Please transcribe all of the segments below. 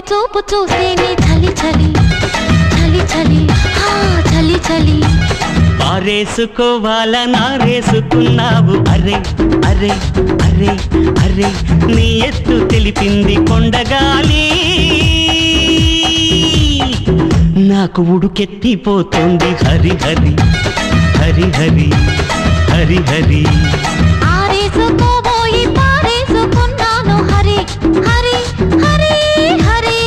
చూపు చూస్తేనే చలి చలి చలి చలి చలి చలి పారేసుకోవాల నారేసుకున్నావు అరే అరే అరే అరే నీ ఎత్తు తెలిపింది కొండగాలి నాకు ఉడుకెత్తిపోతుంది హరి హరి హరి హరి హరి హరి ఆరేసుకోబోయి పారేసుకున్నాను హరి హరి హరి హరి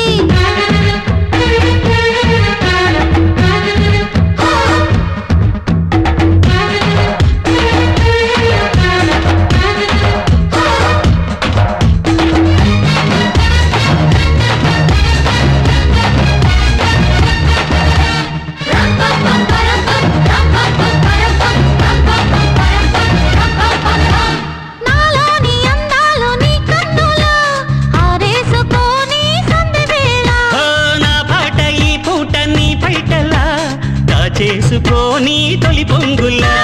చేసుకొని తొలి పొంగులా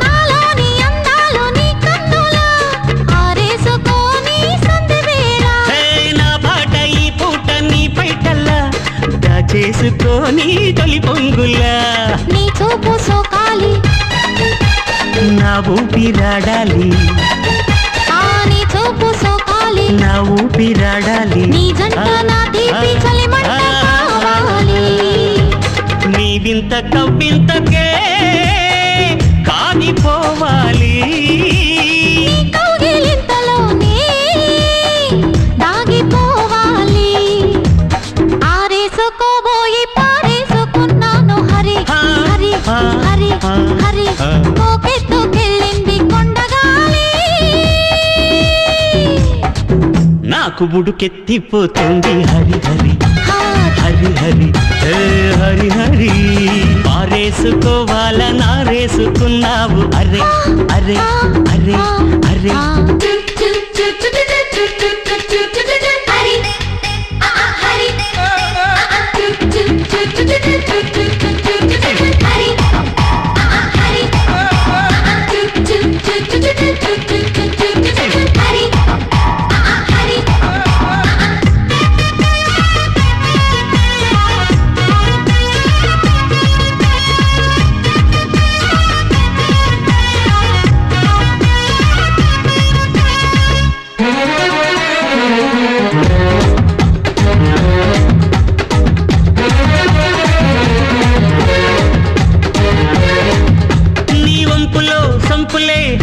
నాలోని అందాలు నీ కన్నులా ఆరేసుకొని సందవేళ నా పాట ఈ పూట నీ పైటల్లా దాచేసుకొని తొలి పొంగులా నీ చూపు సోకాలి నా ఊపిరాడాలి నీ చూపు సోకాలి నా ఊపిరాడాలి నీ జంట నా తీపి చలిమంట కావాలి నీ వింత కవ్వింతకే కాగిపోవాలి కౌగిలింతలోనే దాగిపోవాలి ఆరేసుకోబోయి పారేసుకున్నాను హరి హరి హరి హరి కోకెత్తుకెళ్ళింది కొండగాలి నాకు ఉడుకెత్తిపోతుంది హరి హరి హరి హరి హరి హరి పారేసుకోవాల నారేసుకున్నావు అరే అరే అరే అరే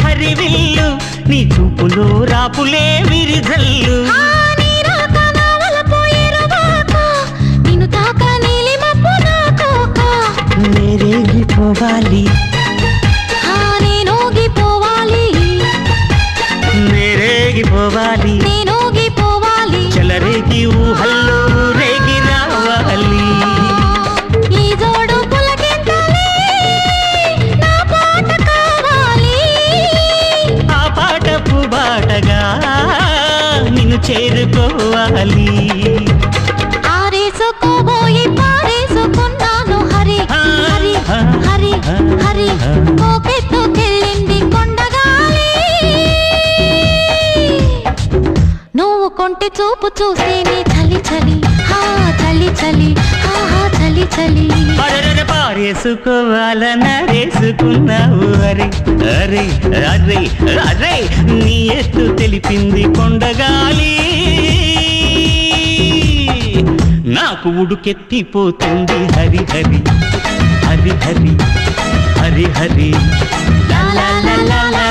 హరివిల్లు నీ చూపులో రాపులే విరిజల్లు నిన్ను తాక నీలి మబ్బు నేరేగిపోవాలి నేనోగిపోవాలి నేరేగిపోవాలి నేనోగిపోవాలి చెలరేగి ఊహల్లో రేగి రావాలి ఈ జోడు పులకింతలే నా పాట కావాలి ఆ పాటపు బాటగా నిన్ను చేరుకోవాలి ఆరేసుకోబోయి పారేసుకున్నాను హరి హరి హరి హరి కోకెత్తుకెళ్ళింది కొండగాలి నువ్వు కొంటి చూపు చూస్తేనే చలి చలి చలి చలి చలి చలి పారేసుకోవాల నరేసుకున్నావు అరే అరే అరే అరే నీ ఎత్తు తెలిపింది కొండగాలి నాకు ఉడుకెత్తిపోతుంది హరి హరి హరి హరి హరి హరి లా లా లా లా